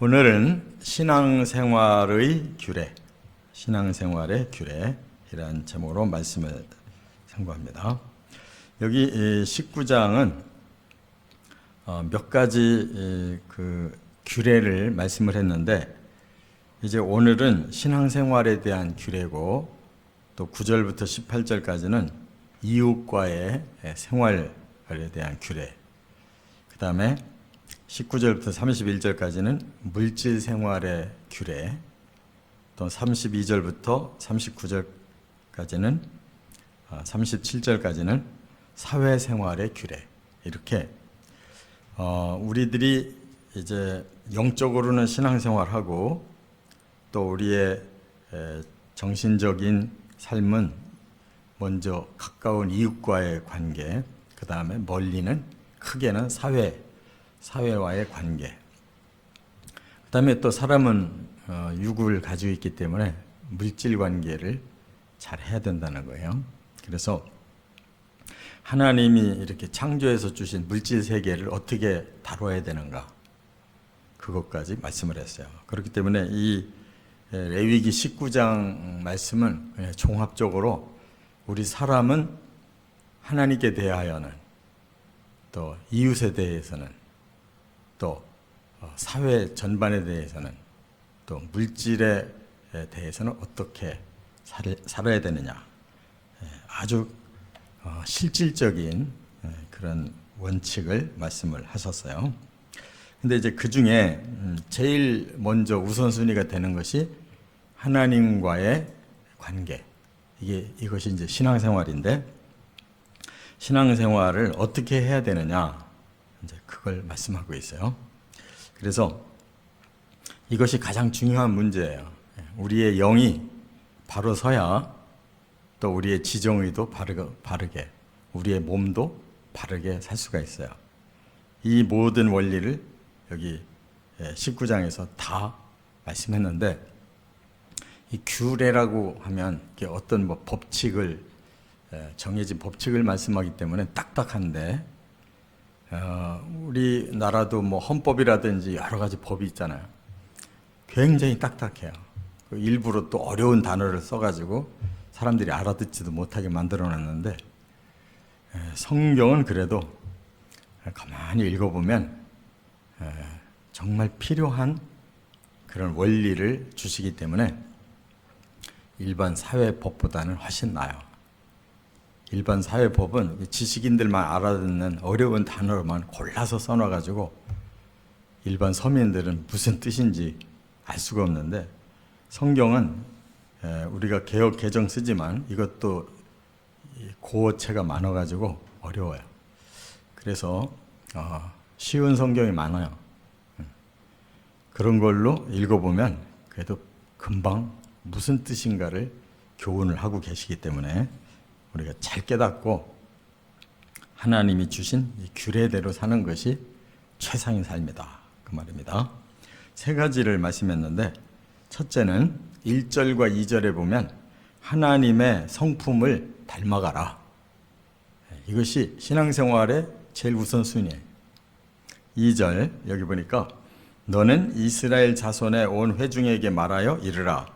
오늘은 신앙생활의 규례, 신앙생활의 규례이라는 제목으로 말씀을 상고합니다. 여기 19장은 몇 가지 그 규례를 말씀을 했는데, 이제 오늘은 신앙생활에 대한 규례고, 또 9절부터 18절까지는 이웃과의 생활에 대한 규례, 그 다음에 19절부터 31절까지는 물질 생활의 규례, 또 32절부터 39절까지는 37절까지는 사회 생활의 규례. 이렇게 우리들이 이제 영적으로는 신앙생활하고, 또 우리의 정신적인 삶은 먼저 가까운 이웃과의 관계, 그 다음에 멀리는 크게는 사회와의 관계, 그 다음에 또 사람은 육을 가지고 있기 때문에 물질 관계를 잘 해야 된다는 거예요. 그래서 하나님이 이렇게 창조해서 주신 물질 세계를 어떻게 다뤄야 되는가, 그것까지 말씀을 했어요. 그렇기 때문에 이 레위기 19장 말씀은 그냥 종합적으로 우리 사람은 하나님께 대하여는, 또 이웃에 대해서는, 또 사회 전반에 대해서는, 또 물질에 대해서는 어떻게 살아야 되느냐, 아주 실질적인 그런 원칙을 말씀을 하셨어요. 근데 이제 그 중에 제일 먼저 우선순위가 되는 것이 하나님과의 관계. 이것이 이제 신앙생활인데, 신앙생활을 어떻게 해야 되느냐, 이제 그걸 말씀하고 있어요. 그래서 이것이 가장 중요한 문제예요. 우리의 영이 바로 서야 또 우리의 지정의도 바르게, 우리의 몸도 바르게 살 수가 있어요. 이 모든 원리를 여기 19장에서 다 말씀했는데, 이 규례라고 하면 어떤 법칙을, 정해진 법칙을 말씀하기 때문에 딱딱한데, 우리나라도 헌법이라든지 여러 가지 법이 있잖아요. 굉장히 딱딱해요. 일부러 또 어려운 단어를 써가지고 사람들이 알아듣지도 못하게 만들어 놨는데, 성경은 그래도 가만히 읽어보면 정말 필요한 그런 원리를 주시기 때문에 일반 사회법보다는 훨씬 나아요. 일반 사회법은 지식인들만 알아듣는 어려운 단어로만 골라서 써놔가지고 일반 서민들은 무슨 뜻인지 알 수가 없는데, 성경은 우리가 개역 개정 쓰지만 이것도 고어체가 많아가지고 어려워요. 그래서 쉬운 성경이 많아요. 그런 걸로 읽어보면 그래도 금방 무슨 뜻인가를 교훈을 하고 계시기 때문에 우리가 잘 깨닫고 하나님이 주신 이 규례대로 사는 것이 최상의 삶이다, 그 말입니다. 세 가지를 말씀했는데, 첫째는 1절과 2절에 보면 하나님의 성품을 닮아가라. 이것이 신앙생활의 제일 우선순위예요. 2절 여기 보니까 너는 이스라엘 자손의 온 회중에게 말하여 이르라.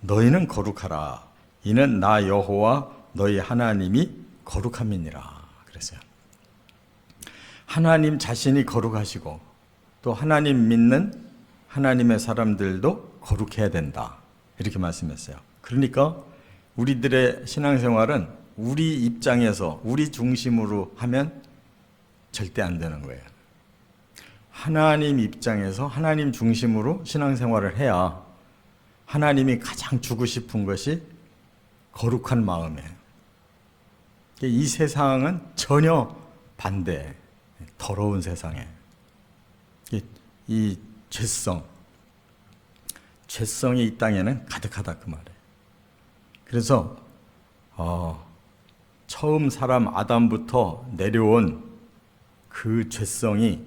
너희는 거룩하라. 이는 나 여호와 너희 하나님이 거룩함이니라. 그랬어요. 하나님 자신이 거룩하시고, 또 하나님 믿는 하나님의 사람들도 거룩해야 된다, 이렇게 말씀했어요. 그러니까 우리들의 신앙생활은 우리 입장에서 우리 중심으로 하면 절대 안 되는 거예요. 하나님 입장에서 하나님 중심으로 신앙생활을 해야 하나님이 가장 주고 싶은 것이 거룩한 마음이에요. 이 세상은 전혀 반대, 더러운 세상에 이 죄성이 이 땅에는 가득하다, 그 말이에요. 그래서 처음 사람 아담부터 내려온 그 죄성이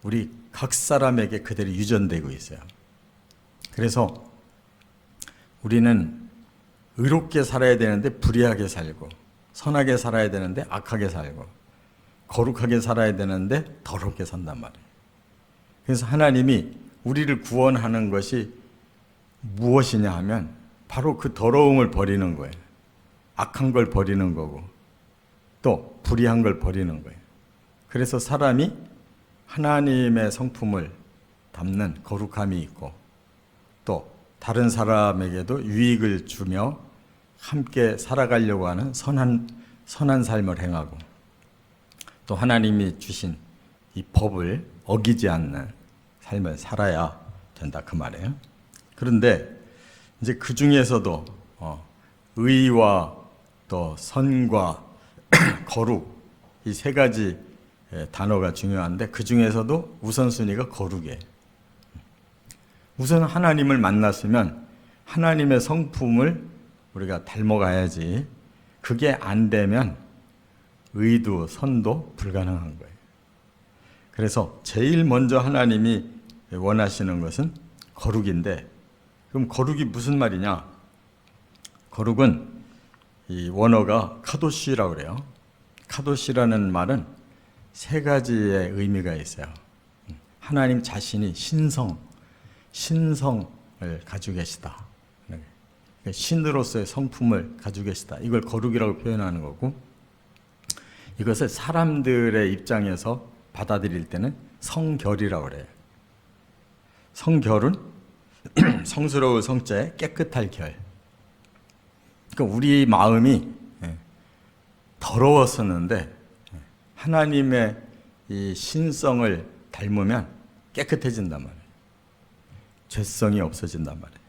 우리 각 사람에게 그대로 유전되고 있어요. 그래서 우리는 의롭게 살아야 되는데 불의하게 살고, 선하게 살아야 되는데 악하게 살고, 거룩하게 살아야 되는데 더럽게 산단 말이에요. 그래서 하나님이 우리를 구원하는 것이 무엇이냐 하면 바로 그 더러움을 버리는 거예요. 악한 걸 버리는 거고 또 불의한 걸 버리는 거예요. 그래서 사람이 하나님의 성품을 담는 거룩함이 있고 또 다른 사람에게도 유익을 주며 함께 살아가려고 하는 선한 삶을 행하고 또 하나님이 주신 이 법을 어기지 않는 삶을 살아야 된다 그 말이에요. 그런데 이제 그 중에서도 의와 또 선과 거룩 이 세 가지 단어가 중요한데 그 중에서도 우선순위가 거룩이에요. 우선 하나님을 만났으면 하나님의 성품을 우리가 닮아가야지 그게 안 되면 의도 선도 불가능한 거예요. 그래서 제일 먼저 하나님이 원하시는 것은 거룩인데 그럼 거룩이 무슨 말이냐? 거룩은 이 원어가 카도시라고 그래요. 카도시라는 말은 세 가지의 의미가 있어요. 하나님 자신이 신성을 가지고 계시다. 신으로서의 성품을 가지고 계시다. 이걸 거룩이라고 표현하는 거고 이것을 사람들의 입장에서 받아들일 때는 성결이라고 그래요. 성결은 성스러울 성자에 깨끗할 결. 그러니까 우리 마음이 더러웠었는데 하나님의 이 신성을 닮으면 깨끗해진단 말이에요. 죄성이 없어진단 말이에요.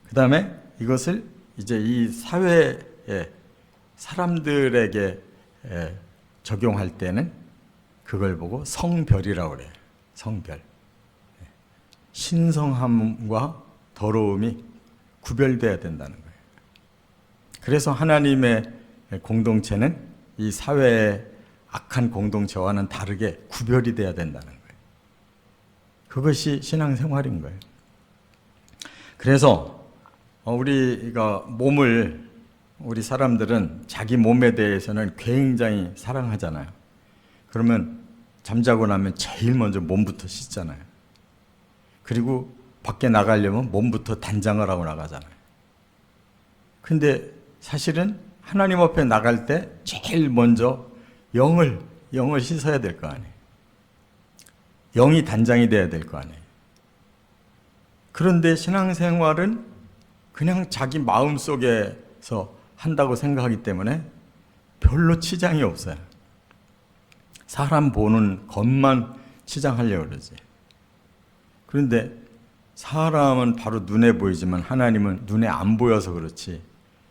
그 다음에 이것을 이제 이 사회에 사람들에게 적용할 때는 그걸 보고 성별이라고 그래요. 성별. 신성함과 더러움이 구별돼야 된다는 거예요. 그래서 하나님의 공동체는 이 사회의 악한 공동체와는 다르게 구별이 돼야 된다는 거예요. 그것이 신앙생활인 거예요. 그래서 우리가 우리 사람들은 자기 몸에 대해서는 굉장히 사랑하잖아요. 그러면 잠자고 나면 제일 먼저 몸부터 씻잖아요. 그리고 밖에 나가려면 몸부터 단장을 하고 나가잖아요. 근데 사실은 하나님 앞에 나갈 때 제일 먼저 영을 씻어야 될 거 아니에요. 영이 단장이 돼야 될 거 아니에요. 그런데 신앙생활은 그냥 자기 마음속에서 한다고 생각하기 때문에 별로 치장이 없어요. 사람 보는 것만 치장하려고 그러지. 그런데 사람은 바로 눈에 보이지만 하나님은 눈에 안 보여서 그렇지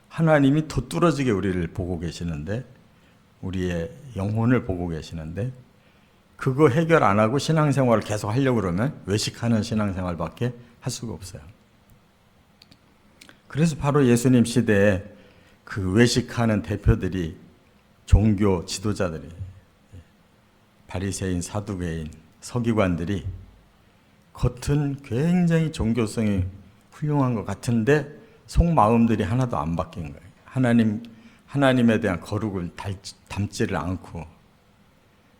하나님이 더 뚫어지게 우리를 보고 계시는데 우리의 영혼을 보고 계시는데 그거 해결 안 하고 신앙생활을 계속 하려고 그러면 외식하는 신앙생활밖에 할 수가 없어요. 그래서 바로 예수님 시대에 그 외식하는 대표들이 종교 지도자들이 바리새인, 사두개인, 서기관들이 겉은 굉장히 종교성이 훌륭한 것 같은데 속마음들이 하나도 안 바뀐 거예요. 하나님에 대한 거룩을 담지를 않고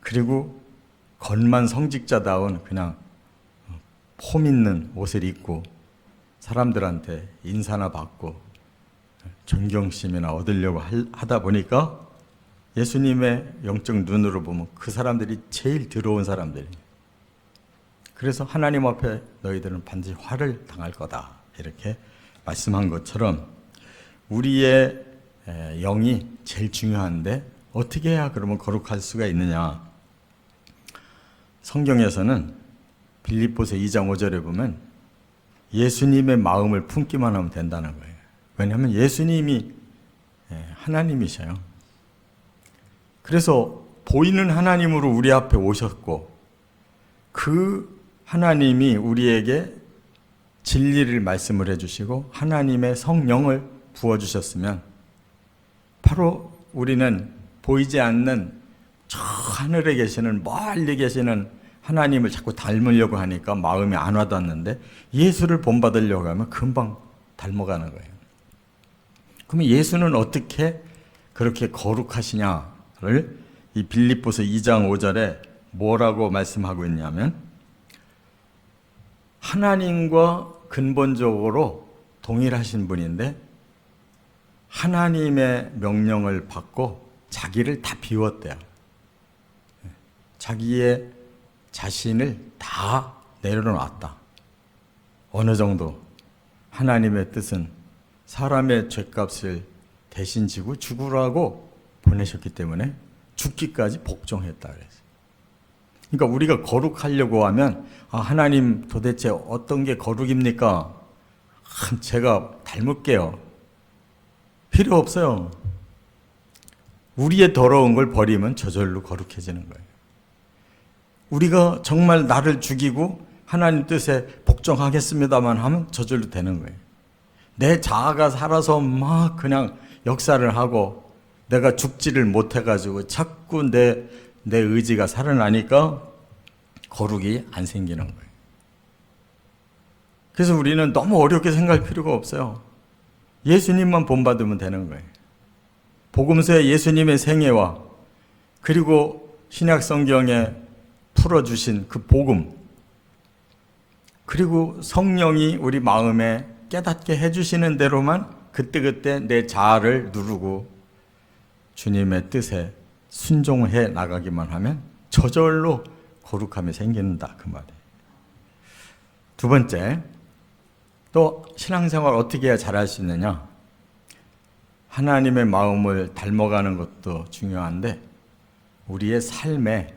그리고 겉만 성직자다운 그냥 폼 있는 옷을 입고 사람들한테 인사나 받고 존경심이나 얻으려고 하다 보니까 예수님의 영적 눈으로 보면 그 사람들이 제일 더러운 사람들이에요. 그래서 하나님 앞에 너희들은 반드시 화를 당할 거다 이렇게 말씀한 것처럼 우리의 영이 제일 중요한데 어떻게 해야 그러면 거룩할 수가 있느냐. 성경에서는 빌립보서 2장 5절에 보면 예수님의 마음을 품기만 하면 된다는 거예요. 왜냐하면 예수님이 하나님이셔요. 그래서 보이는 하나님으로 우리 앞에 오셨고 그 하나님이 우리에게 진리를 말씀을 해주시고 하나님의 성령을 부어주셨으면 바로 우리는 보이지 않는 저 하늘에 계시는 멀리 계시는 하나님을 자꾸 닮으려고 하니까 마음이 안 와닿는데 예수를 본받으려고 하면 금방 닮아가는 거예요. 그러면 예수는 어떻게 그렇게 거룩하시냐를 이 빌립보서 2장 5절에 뭐라고 말씀하고 있냐면 하나님과 근본적으로 동일하신 분인데 하나님의 명령을 받고 자기를 다 비웠대요. 자기의 자신을 다 내려놨다. 어느 정도 하나님의 뜻은 사람의 죄값을 대신 지고 죽으라고 보내셨기 때문에 죽기까지 복종했다 그랬어요. 그러니까 우리가 거룩하려고 하면 하나님 도대체 어떤 게 거룩입니까? 제가 닮을게요. 필요 없어요. 우리의 더러운 걸 버리면 저절로 거룩해지는 거예요. 우리가 정말 나를 죽이고 하나님 뜻에 복종하겠습니다만 하면 저절로 되는 거예요. 내 자아가 살아서 막 그냥 역사를 하고 내가 죽지를 못해가지고 자꾸 내 의지가 살아나니까 거룩이 안 생기는 거예요. 그래서 우리는 너무 어렵게 생각할 필요가 없어요. 예수님만 본받으면 되는 거예요. 복음서의 예수님의 생애와 그리고 신약 성경에 풀어주신 그 복음, 그리고 성령이 우리 마음에 깨닫게 해주시는 대로만 그때그때 내 자아를 누르고 주님의 뜻에 순종해 나가기만 하면 저절로 거룩함이 생긴다 그 말이에요. 두 번째, 또 신앙생활 어떻게 해야 잘할 수 있느냐? 하나님의 마음을 닮아가는 것도 중요한데 우리의 삶에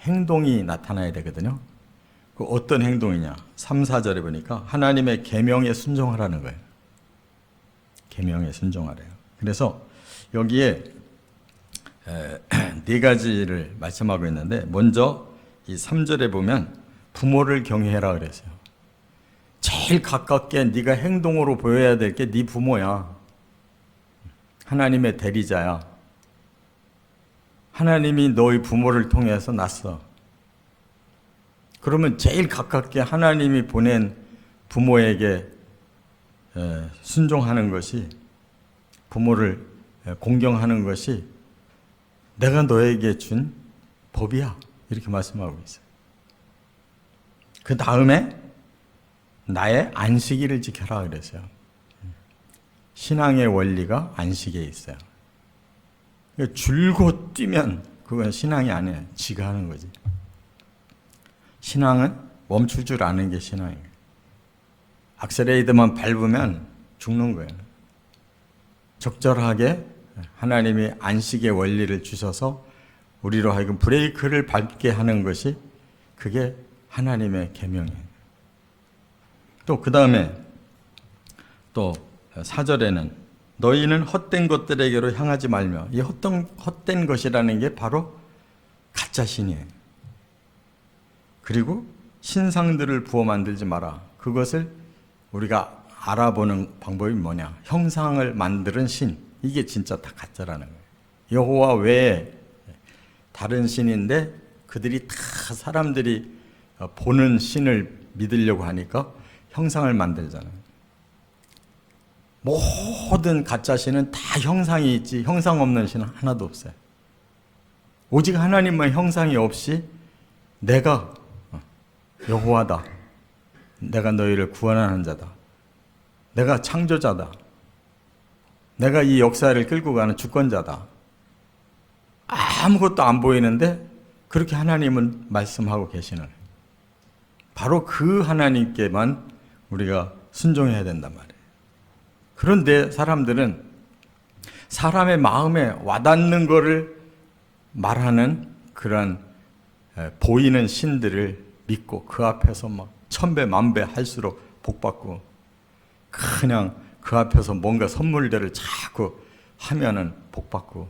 행동이 나타나야 되거든요. 그 어떤 행동이냐? 3, 4절에 보니까 하나님의 계명에 순종하라는 거예요. 계명에 순종하래요. 그래서 여기에 네 가지를 말씀하고 있는데 먼저 이 3절에 보면 부모를 경외해라 그랬어요. 제일 가깝게 네가 행동으로 보여야 될 게 네 부모야. 하나님의 대리자야. 하나님이 너희 부모를 통해서 낳았어. 그러면 제일 가깝게 하나님이 보낸 부모에게 순종하는 것이, 부모를 공경하는 것이 내가 너에게 준 법이야. 이렇게 말씀하고 있어요. 그 다음에 나의 안식일을 지켜라 그랬어요. 신앙의 원리가 안식에 있어요. 줄곧 뛰면 그건 신앙이 아니에요. 지가 하는 거지. 신앙은 멈출 줄 아는 게 신앙이에요. 악셀레이터만 밟으면 죽는 거예요. 적절하게 하나님이 안식의 원리를 주셔서 우리로 하여금 브레이크를 밟게 하는 것이 그게 하나님의 계명이에요. 또 그 다음에 또 4절에는 너희는 헛된 것들에게로 향하지 말며, 이 헛된 것이라는 게 바로 가짜 신이에요. 그리고 신상들을 부어 만들지 마라. 그것을 우리가 알아보는 방법이 뭐냐? 형상을 만드는 신. 이게 진짜 다 가짜라는 거예요. 여호와 외에 다른 신인데 그들이 다 사람들이 보는 신을 믿으려고 하니까 형상을 만들잖아요. 모든 가짜 신은 다 형상이 있지 형상 없는 신은 하나도 없어요. 오직 하나님만 형상이 없이 내가 여호와다. 내가 너희를 구원하는 자다. 내가 창조자다. 내가 이 역사를 끌고 가는 주권자다. 아무것도 안 보이는데 그렇게 하나님은 말씀하고 계시는, 바로 그 하나님께만 우리가 순종해야 된단 말이에요. 그런데 사람들은 사람의 마음에 와닿는 것을 말하는 그런 보이는 신들을 믿고 그 앞에서 막 천배 만배 할수록 복받고, 그냥 그 앞에서 뭔가 선물들을 자꾸 하면은 복받고,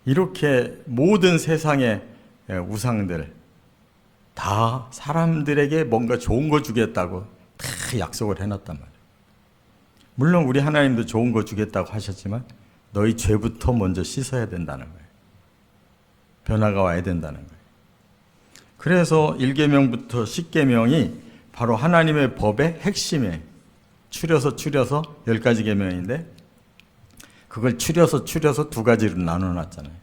이렇게 모든 세상의 우상들 다 사람들에게 뭔가 좋은 거 주겠다고 다 약속을 해놨단 말이에요. 물론 우리 하나님도 좋은 거 주겠다고 하셨지만 너희 죄부터 먼저 씻어야 된다는 거예요. 변화가 와야 된다는 거예요. 그래서 1계명부터 10계명이 바로 하나님의 법의 핵심이에요. 추려서 10가지 계명인데 그걸 추려서 두 가지로 나눠놨잖아요.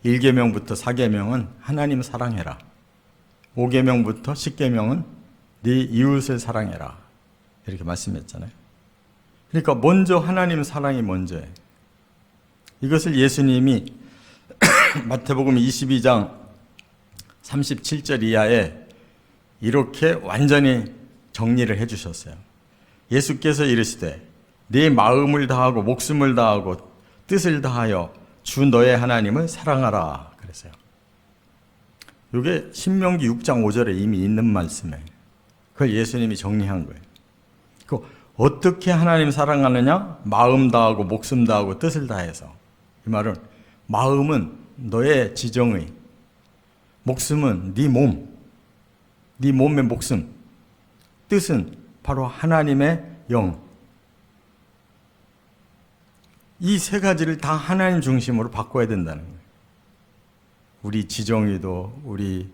1계명부터 4계명은 하나님 사랑해라. 5계명부터 10계명은 네 이웃을 사랑해라. 이렇게 말씀했잖아요. 그러니까 먼저 하나님 사랑이 먼저예요. 이것을 예수님이 마태복음 22장 37절 이하에 이렇게 완전히 정리를 해주셨어요. 예수께서 이르시되 네 마음을 다하고 목숨을 다하고 뜻을 다하여 주 너의 하나님을 사랑하라 그랬어요. 이게 신명기 6장 5절에 이미 있는 말씀이에요. 그걸 예수님이 정리한 거예요. 어떻게 하나님 사랑하느냐? 마음 다하고 목숨 다하고 뜻을 다해서. 이 말은 마음은 너의 지정의, 목숨은 네 몸, 네 몸의 목숨, 뜻은 바로 하나님의 영. 이 세 가지를 다 하나님 중심으로 바꿔야 된다는 거예요. 우리 지정의도 우리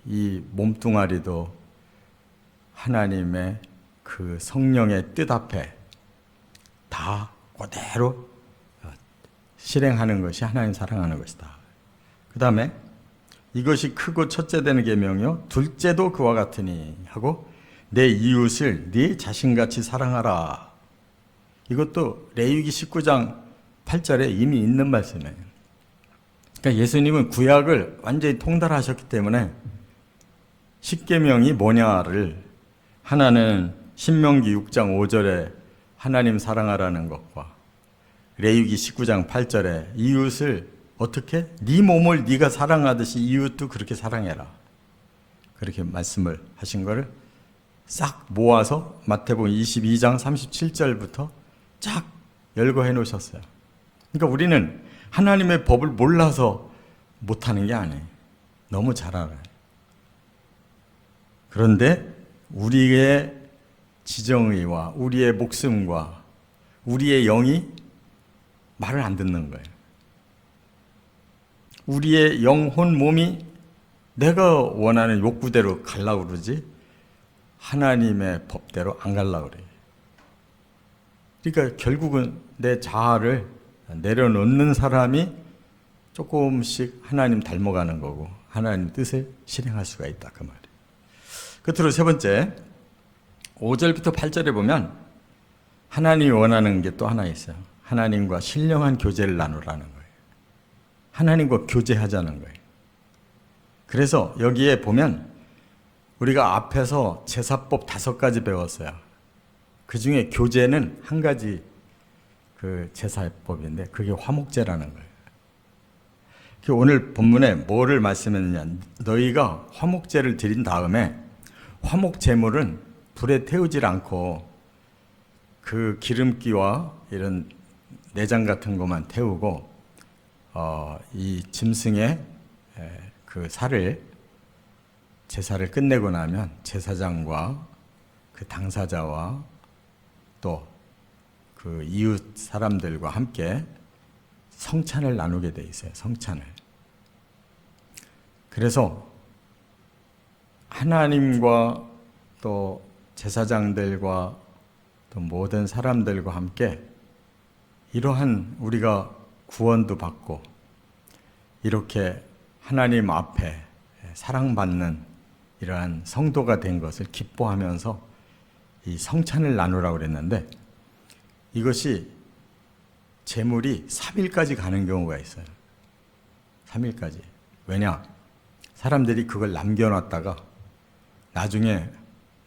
이 몸뚱아리도 하나님의 그 성령의 뜻 앞에 다 그대로 실행하는 것이 하나님 사랑하는 것이다. 그 다음에 이것이 크고 첫째 되는 계명이요 둘째도 그와 같으니 하고 내 이웃을 네 자신같이 사랑하라. 이것도 레위기 19장 8절에 이미 있는 말씀이에요. 그러니까 예수님은 구약을 완전히 통달하셨기 때문에 십계명이 뭐냐를 하나는 신명기 6장 5절에 하나님 사랑하라는 것과 레위기 19장 8절에 이웃을 어떻게? 네 몸을 네가 사랑하듯이 이웃도 그렇게 사랑해라. 그렇게 말씀을 하신 거를 싹 모아서 마태복음 22장 37절부터 쫙 열거해 놓으셨어요. 그러니까 우리는 하나님의 법을 몰라서 못하는 게 아니에요. 너무 잘 알아요. 그런데 우리의 지정의와 우리의 목숨과 우리의 영이 말을 안 듣는 거예요. 우리의 영혼 몸이 내가 원하는 욕구대로 가려고 그러지 하나님의 법대로 안 가려고 그래요. 그러니까 결국은 내 자아를 내려놓는 사람이 조금씩 하나님 닮아가는 거고 하나님 뜻을 실행할 수가 있다 그 말이에요. 끝으로 세 번째 5절부터 8절에 보면 하나님이 원하는 게 또 하나 있어요. 하나님과 신령한 교제를 나누라는 거예요. 하나님과 교제하자는 거예요. 그래서 여기에 보면 우리가 앞에서 제사법 5가지 배웠어요. 그 중에 교제는 한 가지 그 제사법인데 그게 화목제라는 거예요. 오늘 본문에 뭐를 말씀했느냐. 너희가 화목제를 드린 다음에 화목제물은 불에 태우질 않고 그 기름기와 이런 내장 같은 것만 태우고 이 짐승의 그 살을 제사를 끝내고 나면 제사장과 그 당사자와 또 그 이웃 사람들과 함께 성찬을 나누게 돼 있어요. 성찬을. 그래서 하나님과 또 제사장들과 또 모든 사람들과 함께 이러한 우리가 구원도 받고 이렇게 하나님 앞에 사랑받는 이러한 성도가 된 것을 기뻐하면서 이 성찬을 나누라고 그랬는데 이것이 제물이 3일까지 가는 경우가 있어요. 3일까지. 왜냐? 사람들이 그걸 남겨놨다가 나중에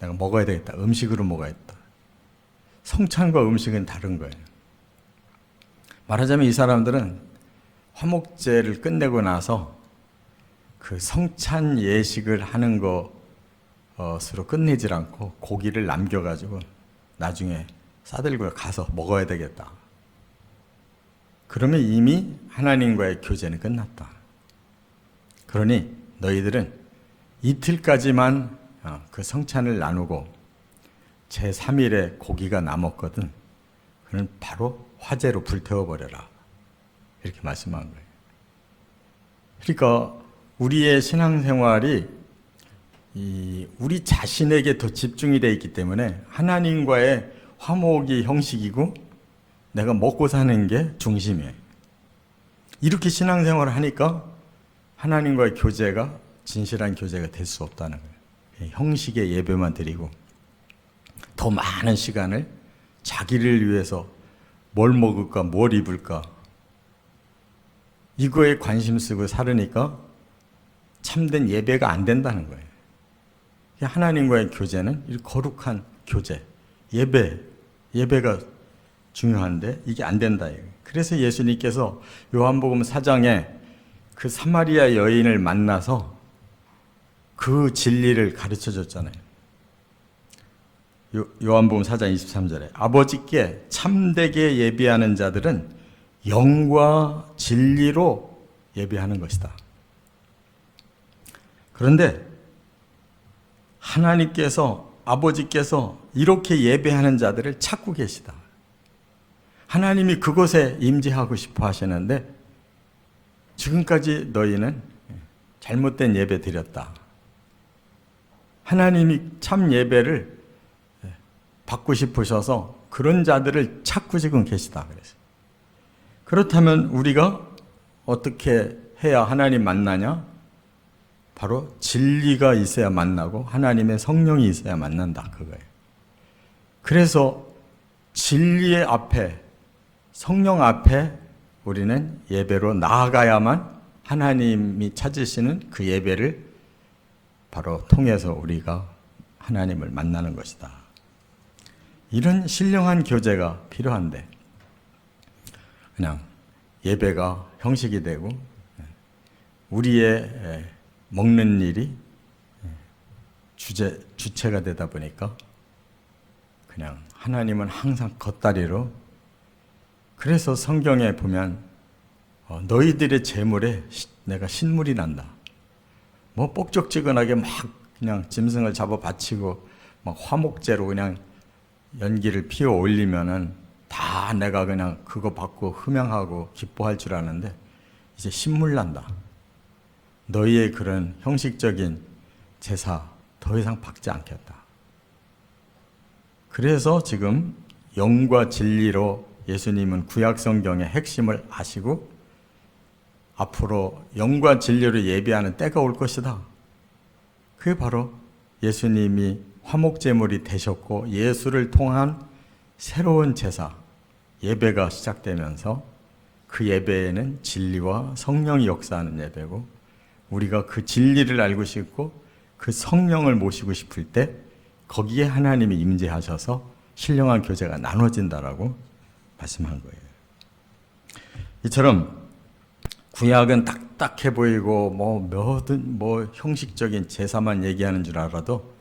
내가 먹어야 되겠다. 음식으로 먹어야겠다. 성찬과 음식은 다른 거예요. 말하자면 이 사람들은 화목제를 끝내고 나서 그 성찬 예식을 하는 것으로 끝내질 않고 고기를 남겨가지고 나중에 싸들고 가서 먹어야 되겠다. 그러면 이미 하나님과의 교제는 끝났다. 그러니 너희들은 이틀까지만 그 성찬을 나누고 제3일에 고기가 남았거든. 그는 바로 화재로 불태워버려라. 이렇게 말씀한 거예요. 그러니까 우리의 신앙생활이 우리 자신에게 더 집중이 되어 있기 때문에 하나님과의 화목이 형식이고 내가 먹고 사는 게 중심이에요. 이렇게 신앙생활을 하니까 하나님과의 교제가 진실한 교제가 될 수 없다는 거예요. 형식의 예배만 드리고 더 많은 시간을 자기를 위해서 뭘 먹을까, 뭘 입을까 이거에 관심 쓰고 살으니까 참된 예배가 안 된다는 거예요. 하나님과의 교제는 이 거룩한 교제, 예배가 중요한데 이게 안 된다. 그래서 예수님께서 요한복음 4장에 그 사마리아 여인을 만나서 그 진리를 가르쳐 줬잖아요. 요한복음 4장 23절에 아버지께 참되게 예배하는 자들은 영과 진리로 예배하는 것이다. 그런데 하나님께서, 아버지께서 이렇게 예배하는 자들을 찾고 계시다. 하나님이 그곳에 임재하고 싶어 하시는데 지금까지 너희는 잘못된 예배 드렸다. 하나님이 참 예배를 받고 싶으셔서 그런 자들을 찾고 지금 계시다. 그래서 그렇다면 우리가 어떻게 해야 하나님 만나냐? 바로 진리가 있어야 만나고 하나님의 성령이 있어야 만난다. 그거예요. 그래서 진리의 앞에, 성령 앞에 우리는 예배로 나아가야만 하나님이 찾으시는 그 예배를 바로 통해서 우리가 하나님을 만나는 것이다. 이런 신령한 교제가 필요한데 그냥 예배가 형식이 되고 우리의 먹는 일이 주체가 되다 보니까 그냥 하나님은 항상 겉다리로. 그래서 성경에 보면 너희들의 재물에 내가 신물이 난다. 뭐 뻑적지근하게 막 그냥 짐승을 잡아 바치고 막 화목제로 그냥 연기를 피워 올리면은 다 내가 그냥 그거 받고 흠양하고 기뻐할 줄 아는데 이제 신물 난다. 너희의 그런 형식적인 제사 더 이상 받지 않겠다. 그래서 지금 영과 진리로 예수님은 구약 성경의 핵심을 아시고 앞으로 영과 진리로 예배하는 때가 올 것이다. 그게 바로 예수님이 화목제물이 되셨고 예수를 통한 새로운 제사, 예배가 시작되면서 그 예배에는 진리와 성령이 역사하는 예배고 우리가 그 진리를 알고 싶고 그 성령을 모시고 싶을 때 거기에 하나님이 임재하셔서 신령한 교제가 나눠진다라고 말씀한 거예요. 이처럼 구약은 딱딱해 보이고 뭐 형식적인 제사만 얘기하는 줄 알아도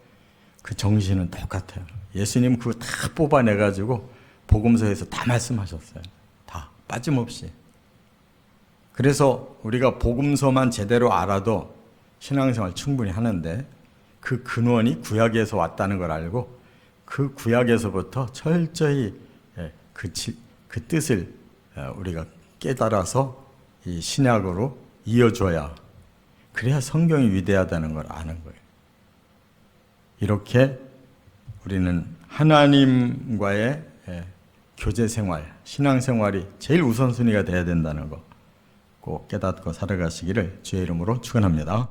그 정신은 똑같아요. 예수님 그거 다 뽑아내가지고 복음서에서 다 말씀하셨어요. 다 빠짐없이. 그래서 우리가 복음서만 제대로 알아도 신앙생활 충분히 하는데 그 근원이 구약에서 왔다는 걸 알고 그 구약에서부터 철저히 그 뜻을 우리가 깨달아서 이 신약으로 이어줘야, 그래야 성경이 위대하다는 걸 아는 거예요. 이렇게 우리는 하나님과의 교제 생활, 신앙 생활이 제일 우선순위가 돼야 된다는 거 꼭 깨닫고 살아가시기를 주의 이름으로 축원합니다.